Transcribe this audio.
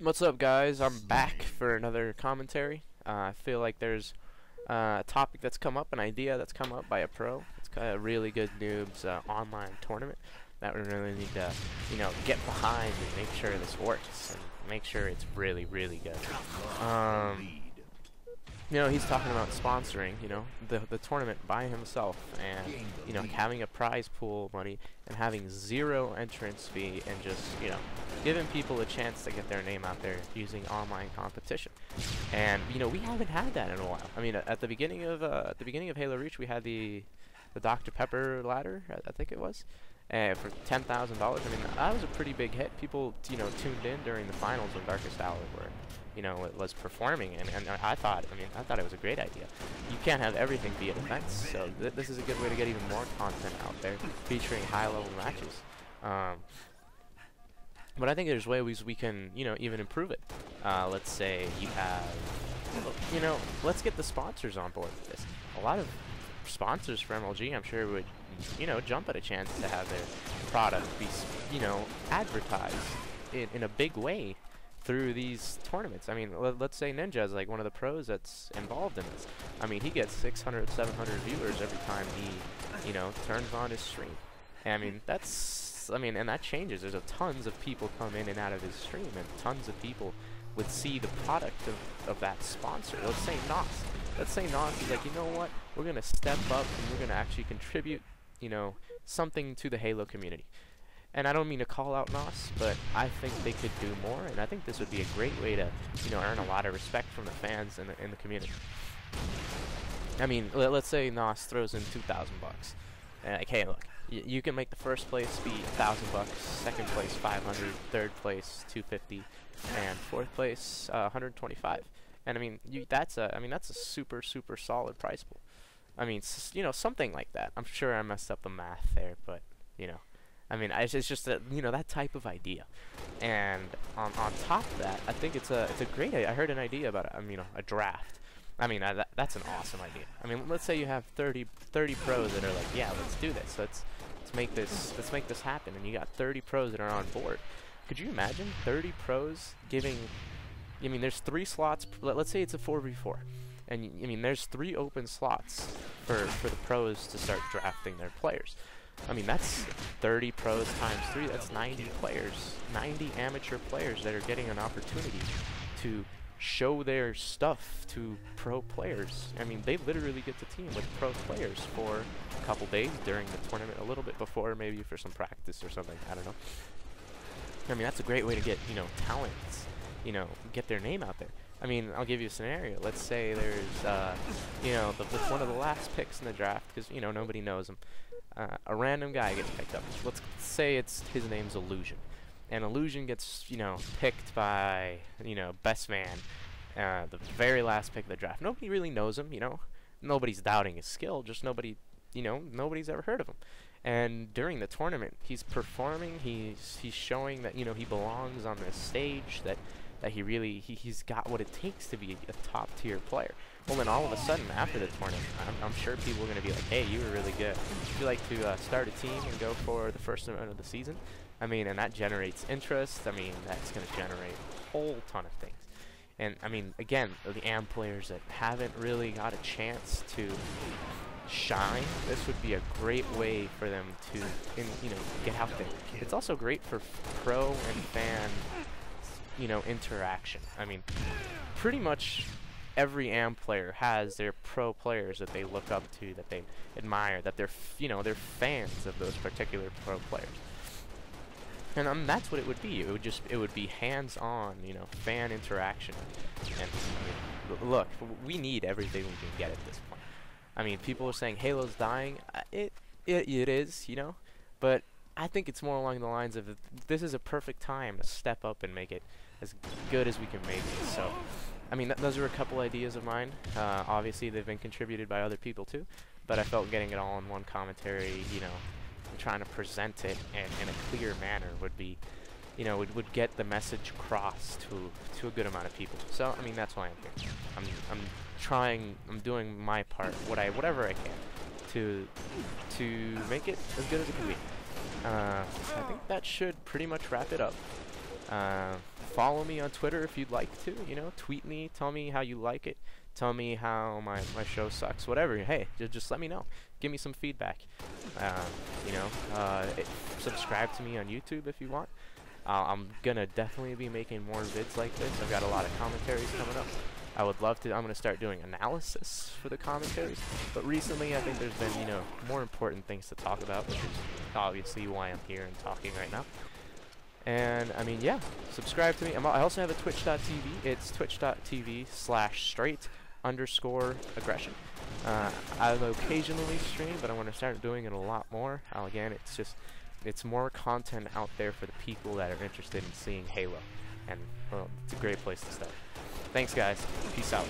What's up, guys? I'm back for another commentary. I feel like there's a topic that's come up, an idea that's come up by a pro. It's got a really good noobs online tournament that we really need to, get behind and make sure this works and make sure it's really, really good. He's talking about sponsoring, the tournament by himself, and having a prize pool money and having zero entrance fee and just giving people a chance to get their name out there using online competition. And we haven't had that in a while. I mean, at the beginning of Halo Reach, we had the Dr. Pepper ladder, I think it was, for $10,000. I mean, that was a pretty big hit. People tuned in during the finals when Darkest Hour it was performing, and I thought it was a great idea. You can't have everything be a defense, so this is a good way to get even more content out there featuring high-level matches. But I think there's ways we can, even improve it. Let's say you have, let's get the sponsors on board with this. A lot of sponsors for MLG, I'm sure, would, jump at a chance to have their product be, advertised in a big way through these tournaments. I mean, let's say Ninja is like one of the pros that's involved in this. I mean, he gets 600, 700 viewers every time he, turns on his stream. And I mean, and that changes. There's tons of people come in and out of his stream, and tons of people would see the product of that sponsor. Let's say Nos. Let's say Nos is like, you know what? We're gonna step up and we're gonna actually contribute, something to the Halo community. And I don't mean to call out Nos, but I think they could do more, and I think this would be a great way to, earn a lot of respect from the fans in the community. I mean, let's say Nos throws in $2,000. Like, hey, look, you can make the first place be $1,000, second place 500, third place 250, and fourth place 125. And I mean, that's a super solid prize pool. I mean, something like that. I'm sure I messed up the math there, but I mean, it's just that that type of idea. And on top of that, I think it's a great idea. I heard an idea about a draft. I mean, that's an awesome idea. I mean, let's say you have 30 pros that are like, yeah, let's do this. Let's make this happen. And you got 30 pros that are on board. Could you imagine 30 pros giving? I mean, there's 3 slots. Let's say it's a 4v4, and I mean, there's 3 open slots for the pros to start drafting their players. I mean, that's 30 pros times 3. That's 90 players, 90 amateur players that are getting an opportunity to show their stuff to pro players. I mean, they literally get to team with pro players for a couple days during the tournament, a little bit before, maybe for some practice or something. I don't know. I mean, that's a great way to get, talents, get their name out there. I mean, I'll give you a scenario. Let's say there's, one of the last picks in the draft, because, nobody knows him. A random guy gets picked up. Let's say his name's Illusion. And Illusion gets, picked by, Best Man, the very last pick of the draft. Nobody really knows him, Nobody's doubting his skill, just nobody, nobody's ever heard of him. And during the tournament, he's performing, he's showing that, he belongs on this stage, that he's got what it takes to be a top-tier player. Well, then all of a sudden, after the tournament, I'm sure people are going to be like, hey, you were really good. Would you like to start a team and go for the first event of the season? I mean, and that generates interest. I mean, that's going to generate a whole ton of things. And, I mean, again, the AM players that haven't really got a chance to shine, this would be a great way for them to, get out there. It's also great for pro and fan, interaction. I mean, pretty much every AM player has their pro players that they look up to, that they admire, that they're fans of those particular pro players. And that's what it would be. It would be hands-on, fan interaction. And look, we need everything we can get at this point. I mean, people are saying Halo's dying. It is, but I think it's more along the lines of this is a perfect time to step up and make it as good as we can make it. So, I mean, those are a couple ideas of mine. Obviously, they've been contributed by other people too, but I felt getting it all in one commentary, and trying to present it in a clear manner would be, would get the message across to a good amount of people. So, I mean, that's why I'm here. I'm doing my part, whatever I can to make it as good as it can be. I think that should pretty much wrap it up. follow me on Twitter if you'd like to. You know, tweet me, tell me how you like it, tell me how my show sucks, whatever. Hey, just let me know. Give me some feedback. You know, subscribe to me on YouTube if you want. I'm gonna definitely be making more vids like this. I've got a lot of commentaries coming up. I would love to. I'm gonna start doing analysis for the commentaries. But recently, I think there's been, you know, more important things to talk about, which is obviously why I'm here and talking right now. And I mean, yeah, subscribe to me. I also have a twitch.tv. It's twitch.tv/straight_aggression. I'll occasionally stream, but I want to start doing it a lot more. Again, it's more content out there for the people that are interested in seeing Halo. And, well, it's a great place to start. Thanks, guys. Peace out.